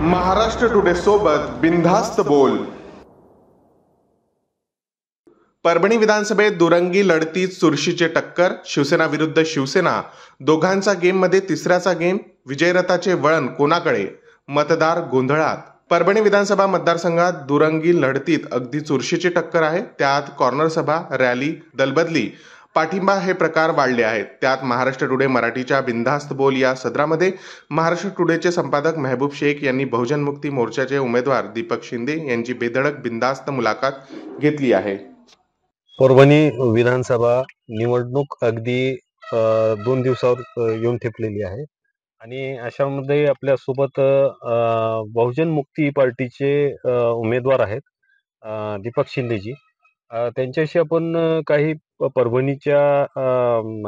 Maharashtra today सोबत बिनधास्त बोल. परभणी विधानसभेत दुरंगी लढतीत चुरशीचे टक्कर. शिवसेना विरुद्ध शिवसेना, दोघांचा गेममध्ये तिसऱ्याचा गेम. विजयरथाचे वळण कोणाकडे? मतदार गोंधळात. परभणी विधानसभा मतदारसंघात दुरंगी लढतीत अगदी चुरशीची टक्कर आहे. त्यात कॉर्नर सभा, रॅली, दलबदली, पाठिंबा हे प्रकार वाढले आहेत. त्यात महाराष्ट्र टुडे मराठीच्या बिनधास्त बोल या सदरामध्ये महाराष्ट्र टुडेचे संपादक मेहबूब शेख यांनी बहुजन मुक्ती मोर्चाचे उमेदवार दीपक शिंदे यांची बेधडक बिनधास्त मुलाखत घेतली आहे. परभणी विधानसभा निवडणूक अगदी 2 दिवसावर येऊन ठेपलेली आहे आणि अशामध्ये आपल्यासोबत बहुजन मुक्ती पार्टीचे उमेदवार आहेत दीपक शिंदेजी. त्यांच्याशी आपण काही परभणीच्या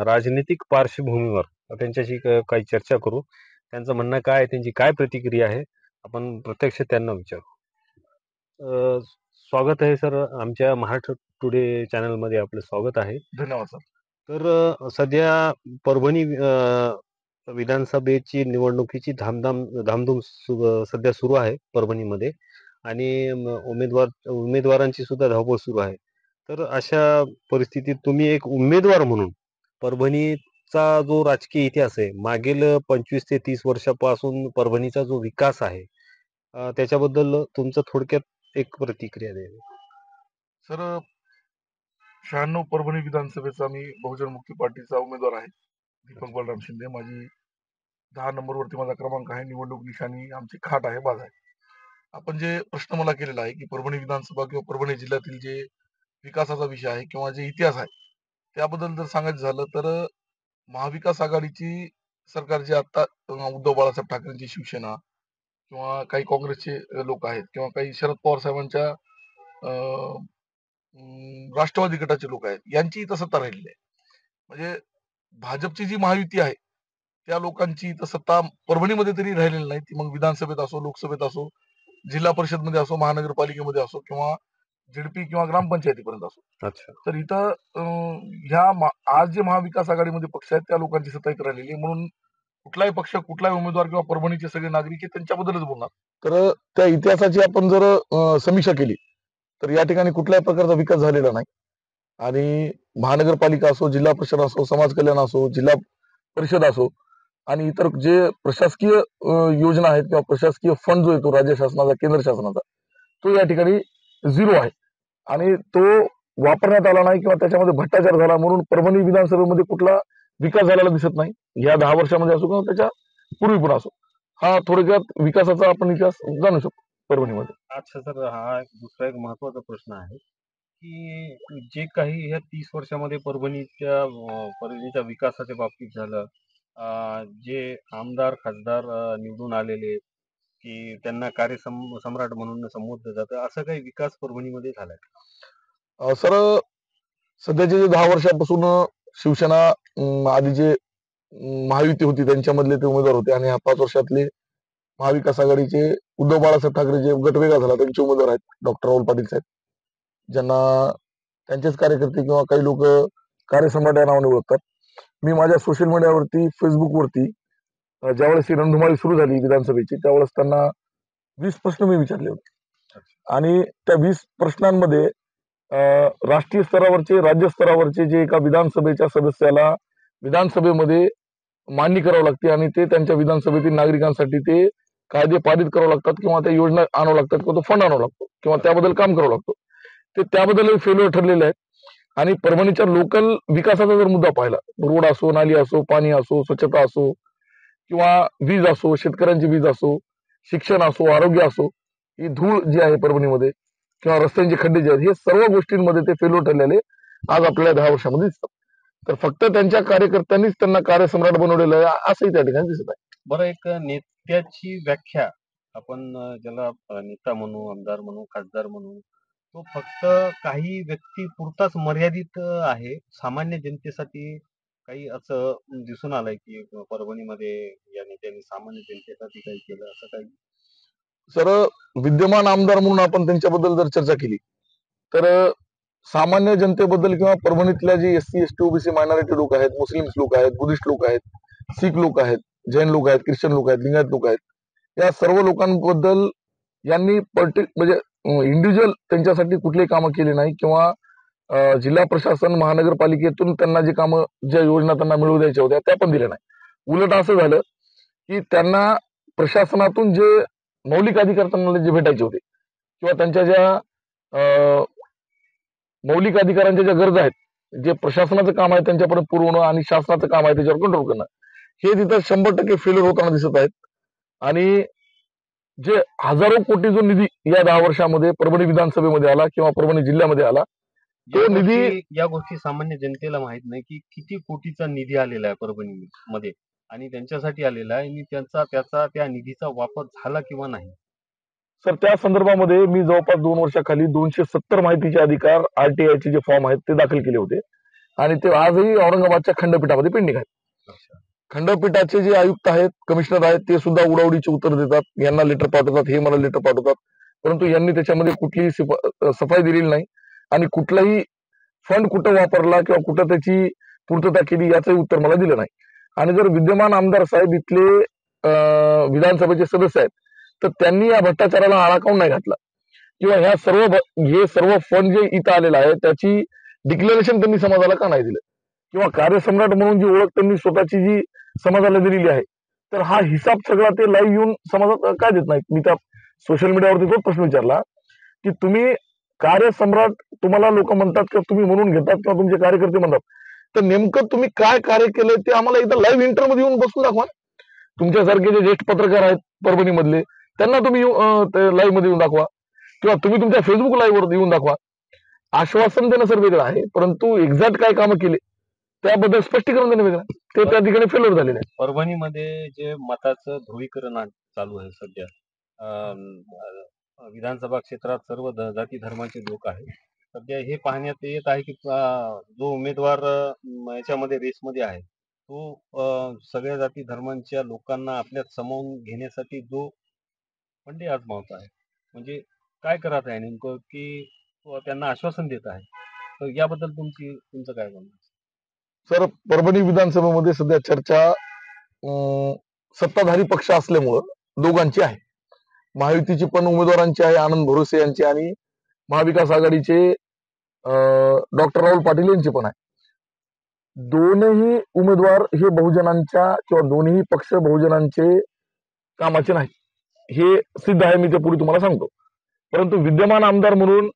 राजनीतिक पार्श्वभूमीवर त्यांच्याशी काही चर्चा करू. त्यांचं म्हणणं काय आहे, त्यांची काय प्रतिक्रिया आहे, आपण प्रत्यक्ष त्यांना विचारू. स्वागत आहे सर, आमच्या महाराष्ट्र टुडे चॅनलमध्ये आपलं स्वागत आहे. धन्यवाद सर. तर सध्या परभणी विधानसभेची निवडणुकीची धामधूम सध्या सुरू आहे परभणीमध्ये आणि उमेदवारांची सुद्धा धावपळ सुरू आहे. तर अशा परिस्थितीत तुम्ही एक उमेदवार म्हणून परभणीचा जो राजकीय इतिहास आहे, मागील 25 ते 30 वर्षापासून परभणीचा जो विकास आहे, त्याच्याबद्दल तुमचं थोडक्यात एक प्रतिक्रिया द्यावी. सर, 96 परभणी विधानसभेचा मी बहुजन मुक्ती पार्टीचा उमेदवार आहे, दीपक बलराम शिंदे. माझी 10 नंबरवरती माझा क्रमांक आहे. निवडणूक निशाणी आमची खाट आहे, बाज आहे. आपण जे प्रश्न मला केलेला आहे की परभणी विधानसभा किंवा परभणी जिल्ह्यातील जे विकासाचा विषय आहे किंवा जे इतिहास आहे त्याबद्दल जर सांगायचं झालं तर महाविकास आघाडीची सरकार जे आता उद्धव बाळासाहेब ठाकरेंची शिवसेना किंवा काही काँग्रेसचे लोक आहेत किंवा काही शरद पवार साहेबांच्या राष्ट्रवादी गटाचे लोक आहेत, यांची इथं सत्ता राहिलेली आहे. म्हणजे भाजपची जी महायुती आहे त्या लोकांची इथं सत्ता परभणीमध्ये तरी राहिलेली नाही. ती मग विधानसभेत असो, लोकसभेत असो, जिल्हा परिषद मध्ये असो, महानगरपालिकेमध्ये असो किंवा झेडपी किंवा ग्रामपंचायतीपर्यंत असो. तर इथं आज जे महाविकास आघाडीमध्ये पक्ष आहेत त्या लोकांची सत्ता इथं राहिलेली आहे. म्हणून कुठलाही पक्ष, कुठलाही उमेदवार किंवा परभणीचे सगळे नागरिक हे त्यांच्याबद्दलच बोलणार. तर त्या इतिहासाची आपण जर समीक्षा केली तर या ठिकाणी कुठल्याही प्रकारचा विकास झालेला नाही. आणि महानगरपालिका असो, जिल्हा परिषद असो, समाज कल्याण असो, जिल्हा परिषद असो आणि इतर जे प्रशासकीय योजना आहेत किंवा प्रशासकीय फंड जो येतो राज्य शासनाचा, केंद्र शासनाचा, तो या ठिकाणी झिरो आहे आणि तो वापरण्यात आला नाही किंवा त्याच्यामध्ये भ्रष्टाचार झाला. म्हणून परभणी विधानसभेमध्ये कुठला विकास झालेला दिसत नाही, या 10 वर्षामध्ये असो किंवा त्याच्या पूर्वी पण असो. हा थोडक्यात विकासाचा आपण इतिहास जाणू शकतो परभणीमध्ये. अच्छा सर, हा दुसरा एक महत्वाचा प्रश्न आहे की जे काही ह्या 30 वर्षामध्ये परभणीच्या विकासाच्या बाबतीत झालं, जे आमदार खासदार निवडून आलेले की त्यांना सम्राट म्हणून संबोधलं जातं, असं काही विकास परभणीमध्ये झालाय? सर, सध्याचे जे 10 वर्षापासून शिवसेना आधी जे महायुती होती त्यांच्यामधले ते उमेदवार होते आणि 5 वर्षातले महाविकास आघाडीचे उद्धव बाळासाहेब ठाकरे जे गट वेगळा झाला त्यांचे उमेदवार आहेत डॉक्टर राहुल पाटील साहेब, ज्यांना त्यांचेच कार्यकर्ते किंवा काही लोक कार्यसम्राट या नावाने ओळखतात. मी माझ्या सोशल मीडियावरती, फेसबुकवरती ज्यावेळेस ही रणधुमाळी सुरू झाली विधानसभेची त्यावेळेस त्यांना 20 प्रश्न मी विचारले होते आणि त्या 20 प्रश्नांमध्ये राष्ट्रीय स्तरावरचे, राज्य स्तरावरचे जे एका विधानसभेच्या सदस्याला विधानसभेमध्ये मांडणी करावं लागते आणि ते त्यांच्या विधानसभेतील नागरिकांसाठी ते कायदे पारित करावं लागतात किंवा त्या योजना आणावं लागतात किंवा तो फंड आणावा लागतो किंवा त्याबद्दल काम करावं लागतो, ते त्याबद्दल फेल्युअर ठरलेले आहेत. आणि परभणीच्या लोकल विकासाचा जर मुद्दा पाहिला, रोड असो, नाली असो, पाणी असो, स्वच्छता असो किंवा वीज असो, शेतकऱ्यांची वीज असो, शिक्षण असो, आरोग्य असो, ही धूळ जी आहे परभणीमध्ये किंवा रस्त्यांचे खड्डे जे आहेत, हे सर्व गोष्टींमध्ये ते फेल्युअर ठरलेले आज आपल्या 10 वर्षामध्ये दिसतात. तर फक्त त्यांच्या कार्यकर्त्यांनीच त्यांना कार्यसम्राट बनवलेलं आहे असंही त्या ठिकाणी दिसत आहे. बरं, एक नेत्याची व्याख्या आपण ज्याला नेता म्हणू, आमदार म्हणू, खासदार म्हणू, तो फक्त काही व्यक्ती पुरताच मर्यादित आहे. सामान्य जनतेसाठी काही असं दिसून आलंय की परभणीमध्ये या नेत्यांनी सामान्य जनतेसाठी काही केलं असं काही? सर, विद्यमान आमदार म्हणून आपण त्यांच्याबद्दल जर चर्चा केली तर सामान्य जनतेबद्दल किंवा परभणीतल्या जी SC ST OBC मायनॉरिटी लोक आहेत, मुस्लिम्स लोक आहेत, बुद्धिस्ट लोक आहेत, शीख लोक आहेत, जैन लोक आहेत, ख्रिश्चन लोक आहेत, लिंगायत लोक आहेत, या सर्व लोकांबद्दल यांनी म्हणजे इंडिव्हिज्युअल त्यांच्यासाठी कुठलीही कामं केली नाही किंवा जिल्हा प्रशासन महानगरपालिकेतून त्यांना जे कामं ज्या योजना त्यांना मिळवू द्यायच्या होत्या त्या पण दिल्या नाही. उलट असं झालं की त्यांना प्रशासनातून जे मौलिक अधिकार त्यांना जे भेटायचे होते किंवा त्यांच्या ज्या मौलिक अधिकारांच्या ज्या गरजा आहेत, जे प्रशासनाचं काम आहे त्यांच्यापर्यंत पुरवणं आणि शासनाचं काम आहे त्याच्यावर कंट्रोल करणं, हे तिथं 100% फेल्युअर होताना दिसत आहेत. आणि जे हजारो कोटी जो निधी या 10 वर्षामध्ये परभणी विधानसभेमध्ये आला किंवा परभणी जिल्ह्यामध्ये आला, तो निधी या गोष्टी सामान्य जनतेला माहित नाही की किती कोटीचा निधी आलेला आहे परभणी मध्ये आणि त्यांच्यासाठी आलेला आहे आणि त्याचा त्या निधीचा वापर झाला किंवा नाही. सर, त्या संदर्भामध्ये मी जवळपास 2 वर्षाखाली 270 माहितीचे अधिकार आरटीआयचे जे फॉर्म आहेत ते दाखल केले होते आणि ते आजही औरंगाबादच्या खंडपीठामध्ये पेंडिंग आहेत. खंडपीठाचे जे आयुक्त आहेत, कमिशनर आहेत, ते सुद्धा उडावडीचे उत्तर देतात, यांना लेटर पाठवतात, हे मला लेटर पाठवतात, परंतु यांनी त्याच्यामध्ये कुठलीही सफाई दिलेली नाही आणि कुठलाही फंड कुठं वापरला किंवा कुठं त्याची पूर्तता केली याचंही उत्तर मला दिलं नाही. आणि जर विद्यमान आमदार साहेब इथले विधानसभेचे सदस्य आहेत तर त्यांनी या भ्रष्टाचाराला आळा काऊन नाही घातला किंवा हे सर्व फंड जे इथं आलेलं आहे त्याची डिक्लेरेशन त्यांनी समाजाला का नाही दिलं किंवा कार्यसम्राट म्हणून जी ओळख त्यांनी स्वतःची जी समाजाला दिलेली आहे, तर हा हिसाब सगळा ते लाईव्ह येऊन समाजात काय देत नाहीत. मी त्या सोशल मीडियावरती तोच प्रश्न विचारला की तुम्ही कार्यसम्राट तुम्हाला लोक म्हणतात किंवा तुम्ही म्हणून घेतात किंवा तुमचे कार्यकर्ते म्हणतात, तर नेमकं तुम्ही काय कार्य केलंय ते आम्हाला एकदा लाईव्ह इंटरमध्ये येऊन बसून दाखवा. तुमच्यासारखे जे ज्येष्ठ पत्रकार आहेत परभणी मधले त्यांना तुम्ही लाईव्ह मध्ये येऊन दाखवा किंवा तुम्ही तुमच्या फेसबुक लाईव्ह वर येऊन दाखवा. आश्वासन देणं सर वेगळं आहे, परंतु एक्झॅक्ट काय कामं केले त्याबद्दल स्पष्टीकरण देणं वेगळं, ते त्या ठिकाणी फेल्युअर झालेले आहे. परभणीमध्ये जे मताचं ध्रुवीकरण चालू आहे सध्या, विधानसभा क्षेत्रात सर्व जाती धर्माचे लोक आहेत. सध्या हे पाहण्यात येत आहे की जो उमेदवार याच्यामध्ये रेसमध्ये आहे तो सगळ्या जाती धर्मांच्या लोकांना आपल्यात सामावून घेण्यासाठी जो फंडे आजमावत आहे. म्हणजे काय करत आहे नेमकं की त्यांना आश्वासन देत आहे, तर याबद्दल तुमचं काय म्हणणं? सर, परभणी विधानसभेमध्ये सध्या चर्चा सत्ताधारी पक्ष असल्यामुळं दोघांची आहे. महायुतीची पण उमेदवारांची आहे, आनंद भरोसे यांची, आणि महाविकास आघाडीचे डॉक्टर राहुल पाटील यांची पण आहे. दोनही उमेदवार हे बहुजनांच्या किंवा दोन्ही पक्ष बहुजनांचे कामाचे नाही, हे सिद्ध आहे. मी ते पुढे तुम्हाला सांगतो. परंतु विद्यमान आमदार म्हणून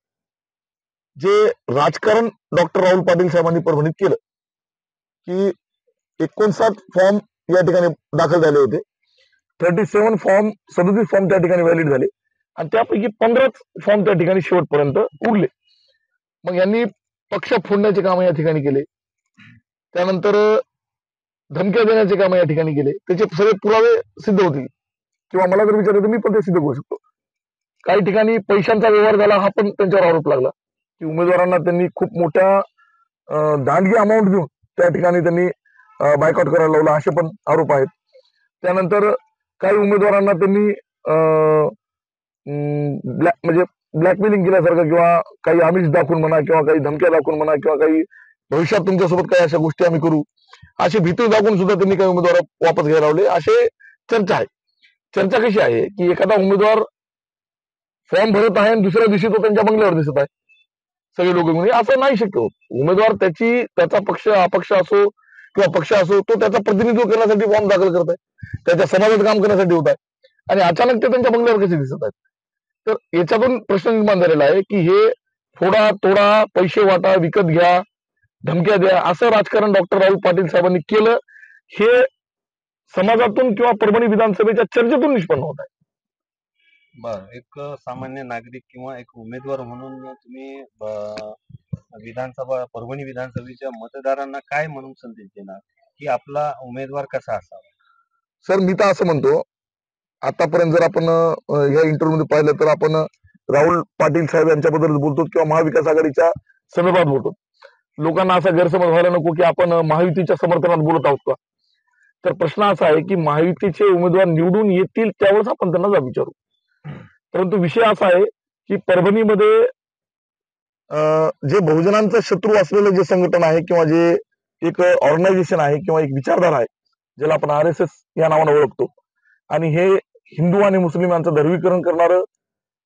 जे राजकारण डॉक्टर राहुल पाटील साहेबांनी परभणीत केलं की 59 फॉर्म या ठिकाणी दाखल झाले होते, 37 फॉर्म त्या ठिकाणी व्हॅलिड झाले आणि त्यापैकी 15 फॉर्म त्या ठिकाणी शेवटपर्यंत उरले. मग यांनी पक्ष फोडण्याचे काम या ठिकाणी केले, त्यानंतर धमक्या देण्याचे काम या ठिकाणी केले. त्याचे सगळे पुरावे सिद्ध होतील किंवा मला जर विचारलं तर मी पण ते सिद्ध करू शकतो. काही ठिकाणी पैशांचा व्यवहार झाला, हा पण त्यांच्यावर आरोप लागला की उमेदवारांना त्यांनी खूप मोठ्या दांडगी अमाऊंट देऊन त्या ठिकाणी त्यांनी बायकॉट करायला लावला, असे पण आरोप आहेत. त्यानंतर काही उमेदवारांना त्यांनी म्हणजे ब्लॅकमेलिंग केल्यासारखं किंवा काही आमिष दाखवून म्हणा किंवा काही धमक्या दाखवून म्हणा किंवा काही भविष्यात तुमच्यासोबत काही अशा गोष्टी आम्ही करू अशी भीती दाखवून सुद्धा त्यांनी काही उमेदवार वापस घ्यायला लावले, असे चर्चा आहे. चर्चा कशी आहे की एखादा उमेदवार फॉर्म भरत आहे आणि दुसऱ्या दिवशी तो त्यांच्या बंगल्यावर दिसत आहे, सगळे लोक म्हणजे असं नाही शक्य होत. उमेदवार त्याचा पक्ष अपक्ष असो किंवा पक्ष असो, तो त्याचा प्रतिनिधित्व करण्यासाठी फॉर्म दाखल करत आहे, त्याच्या समाजात काम करण्यासाठी होत आहे आणि अचानक ते त्यांच्या बंगल्यावर कसे दिसत आहेत. तर याच्यातून प्रश्न निर्माण झालेला आहे की हे फोडा तोडा, पैसे वाटा, विकत घ्या, धमक्या द्या, असं राजकारण डॉक्टर राहुल पाटील साहेबांनी केलं, हे समाजातून किंवा परभणी विधानसभेच्या चर्चेतून निष्पन्न होत आहे. एक सामान्य नागरिक किंवा एक उमेदवार म्हणून तुम्ही परभणी विधानसभेच्या मतदारांना काय म्हणून संदेश देणार की आपला उमेदवार कसा असावा? सर, मी तर असं म्हणतो, आतापर्यंत जर आपण या इंटरव्ह्यू मध्ये पाहिलं तर आपण राहुल पाटील साहेब यांच्याबद्दल बोलतो किंवा महाविकास आघाडीच्या संदर्भात बोलतो. लोकांना असा गैरसमज व्हायला नको की आपण महायुतीच्या समर्थनात बोलत आहोत का. तर प्रश्न असा आहे की महायुतीचे उमेदवार निवडून येतील त्यावेळेस आपण त्यांना जाब विचारू. परंतु विषय असा आहे की परभणीमध्ये जे बहुजनांचं शत्रू असलेलं जे संघटन आहे किंवा जे एक ऑर्गनायझेशन आहे किंवा एक विचारधारा आहे, ज्याला आपण RSS या नावाने ओळखतो, आणि हे हिंदू आणि मुस्लिम यांचं ध्रुवीकरण करणारं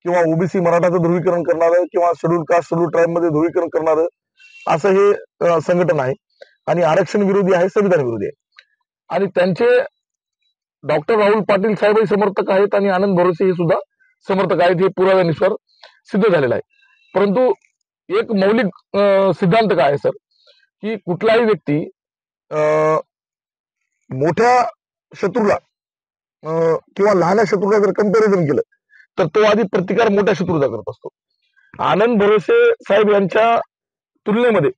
किंवा ओबीसी मराठाचं ध्रुवीकरण करणारं किंवा शेड्यूल कास्ट शेड्यूल ट्राईब मध्ये ध्रुवीकरण करणारं असं हे संघटन आहे आणि आरक्षण विरोधी आहे, संविधान विरोधी आहे. आणि त्यांचे डॉक्टर राहुल पाटील साहेबही समर्थक आहेत आणि आनंद भरोसे हे सुद्धा समर्थक आहेत, हे पुराव्यानुसार सिद्ध झालेलं आहे. परंतु एक मौलिक सिद्धांत काय आहे सर, की कुठलाही व्यक्ती मोठ्या शत्रूला किंवा लहान्या शत्रूला जर कंपॅरिझन केलं तर तो आधी प्रतिकार मोठ्या शत्रूचा करत असतो. आनंद भरोसे साहेब यांच्या तुलनेमध्ये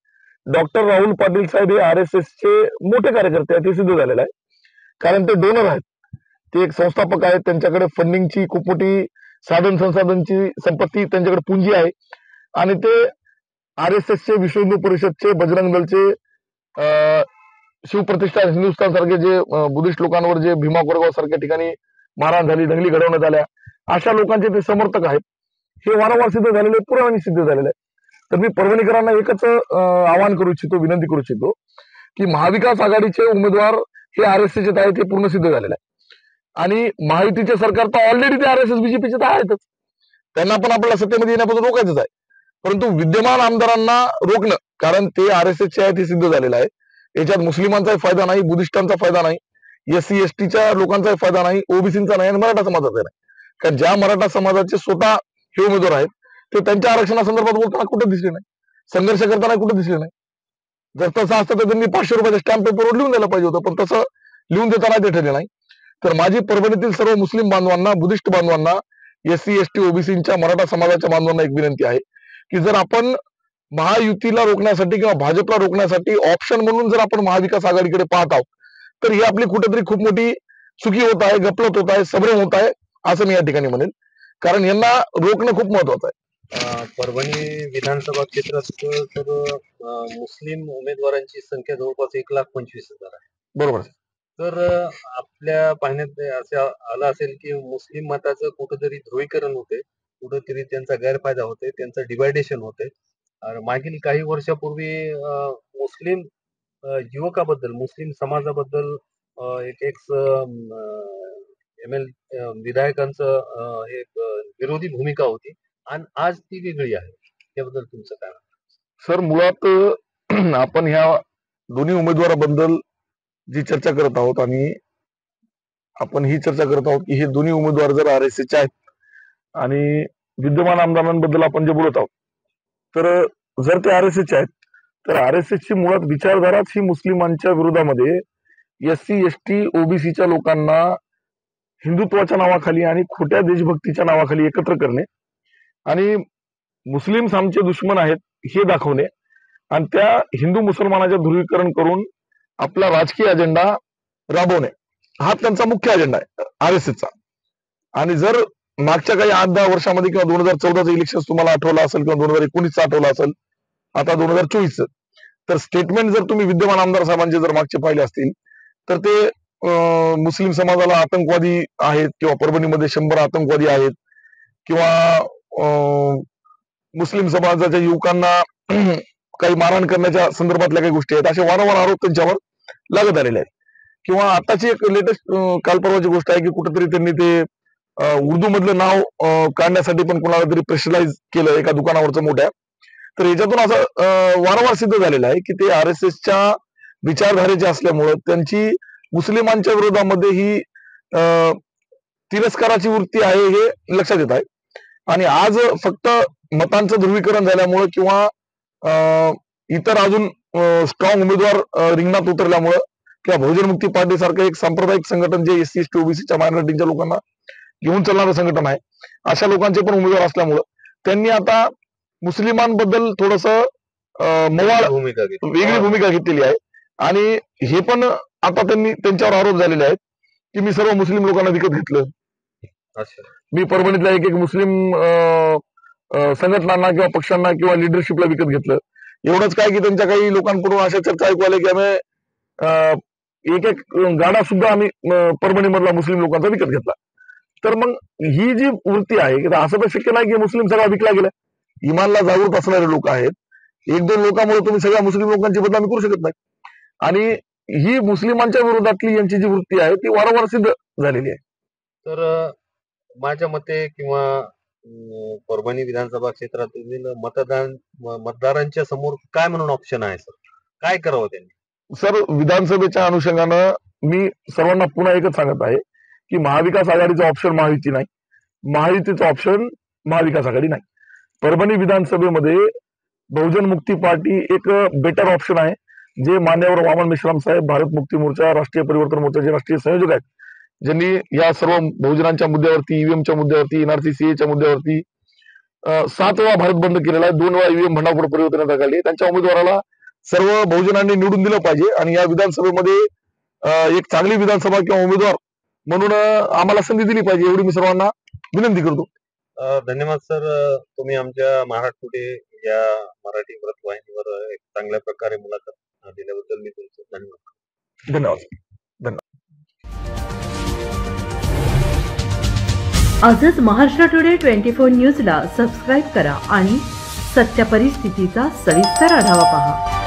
डॉक्टर राहुल पाटील साहेब हे RSS चे मोठे कार्यकर्ते आहेत, हे सिद्ध झालेलं आहे. कारण ते डोनर आहेत, ते एक संस्थापक आहेत, त्यांच्याकडे फंडिंगची खूप मोठी साधन संसाधनची संपत्ती, त्यांच्याकडे पुंजी आहे आणि ते RSS चे, विश्व हिंदू परिषदचे, बजरंग दलचे, शिवप्रतिष्ठान हिंदुस्थान सारखे जे बुद्धिस्ट लोकांवर जे भीमा कोरेगाव सारख्या ठिकाणी मारहाण झाली, दंगली घडवण्यात आल्या, अशा लोकांचे ते समर्थक आहेत. हे वारंवार सिद्ध झालेले, पुराव्याने सिद्ध झालेले आहे. तर मी परभणीकरांना एकच आवाहन करू इच्छितो, विनंती करू इच्छितो की महाविकास आघाडीचे उमेदवार हे RSS चे आहेत, हे पूर्ण सिद्ध झालेलं आहे. आणि महायुतीचे सरकार तर ऑलरेडी ते RSS बीजेपीचे तर आहेतच, त्यांना पण आपल्याला सत्तेमध्ये येण्यापासून रोखायचंच आहे. परंतु विद्यमान आमदारांना रोखणं, कारण ते RSS चे आहेत, हे सिद्ध झालेलं आहे. याच्यात मुस्लिमांचाही फायदा नाही, बुद्धिस्टांचा फायदा नाही, SC STच्या लोकांचाही फायदा नाही, ओबीसीचा नाही आणि मराठा समाजाचा नाही. कारण ज्या मराठा समाजाचे स्वतः हे उमेदवार आहेत ते त्यांच्या आरक्षणासंदर्भात बोलताना कुठे दिसले नाही, संघर्ष करताना कुठे दिसले नाही. जर तसं असतं तर त्यांनी 500 रुपयाच्या स्टॅम्प पेपरवर लिहून द्यायला पाहिजे होतं, पण तसं लिहून देताना ते ठरले नाही. तर माझी परभणीतील सर्व मुस्लिम बांधवांना, बुद्धिस्ट बांधवांना, SC ST ओबीसीच्या मराठा समाजाच्या बांधवांना एक विनंती आहे की जर आपण महायुतीला रोखण्यासाठी किंवा भाजपला रोखण्यासाठी ऑप्शन म्हणून जर आपण महाविकास आघाडीकडे पाहत आहोत तर ही आपली कुठेतरी खूप मोठी चुकी होत आहे, गफलत होत आहे, संभ्रम होत आहे, असं मी या ठिकाणी म्हणेन. कारण यांना रोखणं खूप महत्वाचं आहे. परभणी विधानसभा क्षेत्रात तर मुस्लिम उमेदवारांची संख्या जवळपास 1,25,000 आहे. बरोबर. तर आपल्या पाहण्यात असं आलं असेल की मुस्लिम मताचं कुठेतरी ध्रुवीकरण होते, कुठेतरी त्यांचा गैरफायदा होते, त्यांचं डिवायडेशन होते. मागील काही वर्षापूर्वी मुस्लिम युवकाबद्दल, मुस्लिम समाजाबद्दल एक एक्स विधायकांचं एक विरोधी भूमिका होती आणि आज ती वेगळी आहे. त्याबद्दल तुमचं काय? सर, मुळात आपण ह्या दोन्ही उमेदवाराबद्दल जी चर्चा करत आहोत आणि आपण ही चर्चा करत आहोत की हे दोन्ही उमेदवार जर RSS चे आहेत आणि विद्यमान आमदारांबद्दल आपण जे बोलत आहोत, तर जर ते RSS चे आहेत तर RSS ची मुळात विचारधाराच ही मुस्लिमांच्या विरोधामध्ये SC ST ओबीसीच्या लोकांना हिंदुत्वाच्या नावाखाली आणि खोट्या देशभक्तीच्या नावाखाली एकत्र करणे आणि मुस्लिम आमचे दुश्मन आहेत हे दाखवणे आणि त्या हिंदू मुसलमानाच्या ध्रुवीकरण करून आपला राजकीय अजेंडा राबवणे, हा त्यांचा मुख्य अजेंडा आहे RSS चा. आणि जर मागच्या काही 8-10 वर्षामध्ये किंवा 2014चं इलेक्शन तुम्हाला आठवलं असेल किंवा 2019चं आठवलं असेल, आता 2024चं, तर स्टेटमेंट जर तुम्ही विद्यमान आमदार साहेबांचे जर मागचे पाहिले असतील तर ते मुस्लिम समाजाला आतंकवादी आहेत किंवा परभणीमध्ये 100 आतंकवादी आहेत किंवा मुस्लिम समाजाच्या युवकांना काही मारहाण करण्याच्या संदर्भातल्या काही गोष्टी आहेत, असे वारंवार आरोप त्यांच्यावर लागत आलेले आहेत. किंवा आताची एक लेटेस्ट काल परवाची गोष्ट आहे की कुठेतरी त्यांनी ते उर्दू मधलं नाव काढण्यासाठी पण कोणाला तरी प्रेशराईज केलं एका दुकानावरचं मोठ्या. तर याच्यातून असं वारंवार सिद्ध झालेलं आहे की ते RSSच्या विचारधारेचे असल्यामुळं त्यांची मुस्लिमांच्या विरोधामध्ये ही तिरस्काराची वृत्ती आहे हे लक्षात येत आहे. आणि आज फक्त मतांचं ध्रुवीकरण झाल्यामुळं किंवा इतर अजून स्ट्रॉंग उमेदवार रिंगणात उतरल्यामुळं किंवा बहुजन मुक्ती पार्टी सारखं एक सांप्रदायिक संघटन जे SC ST ओबीसीच्या मायनॉरिटीच्या लोकांना घेऊन चालणारं संघटन आहे, अशा लोकांचे पण उमेदवार असल्यामुळं त्यांनी आता मुस्लिमांबद्दल थोडस वेगळी भूमिका घेतलेली आहे. आणि हे पण आता त्यांच्यावर आरोप झालेले आहेत की मी सर्व मुस्लिम लोकांना विकत घेतलं. मी परभणीतल्या एक मुस्लिम संघटनांना किंवा पक्षांना किंवा लिडरशिपला विकत घेतलं. एवढंच काय की त्यांच्या काही लोकांकडून अशा चर्चा ऐकू आल्या की आम्ही एक गाडा सुद्धा आम्ही परभणीमधला मुस्लिम लोकांचा विकत घेतला. तर मग ही जी वृत्ती आहे की असं तर शक्य नाही की मुस्लिम सगळा विकला गेला. इमानला जागृत असणारे लोक आहेत, 1-2 लोकांमुळे तुम्ही सगळ्या मुस्लिम लोकांची बदनामी करू शकत नाही. आणि ही मुस्लिमांच्या विरोधातली यांची जी वृत्ती आहे ती वारंवार सिद्ध झालेली आहे. तर माझ्या मते किंवा परभणी विधानसभा क्षेत्रातील मतदारांच्या समोर काय म्हणून ऑप्शन आहे सर? काय करावं त्यांनी? सर, विधानसभेच्या अनुषंगानं मी सर्वांना पुन्हा एकच सांगत आहे की महाविकास आघाडीचा ऑप्शन महायुती नाही, महायुतीचा ऑप्शन महाविकास आघाडी नाही. परभणी विधानसभेमध्ये बहुजन मुक्ती पार्टी एक बेटर ऑप्शन आहे, जे मान्यवर वामन मेश्राम साहेब, भारत मुक्ती मोर्चा, राष्ट्रीय परिवर्तन मोर्चाचे राष्ट्रीय संयोजक आहेत, ज्यांनी या सर्व बहुजनांच्या मुद्द्यावरती, ईव्हीएमच्या मुद्द्यावरती, एनआरसी च्या मुद्द्यावरती 7 वेळा भारत बंद केलेला आहे, 2 वेळा ईव्हीएम भंडारपूर परिवर्तनात आली. त्यांच्या उमेदवाराला सर्व बहुजनांनी निवडून दिलं पाहिजे आणि या विधानसभेमध्ये एक चांगली विधानसभा किंवा उमेदवार म्हणून आम्हाला संधी दिली पाहिजे, एवढी मी सर्वांना विनंती करतो. धन्यवाद सर. तुम्ही आमच्या महाराष्ट्र टुडे या मराठी वृत्तवाहिनीवर एक चांगल्या प्रकारे मुलाखत दिल्याबद्दल मी तुमचे धन्यवाद. धन्यवाद. आजच महाराष्ट्र टुडे 24 न्यूजला सबस्क्राईब करा आणि सत्य परिस्थितीचा सविस्तर आढावा पहा.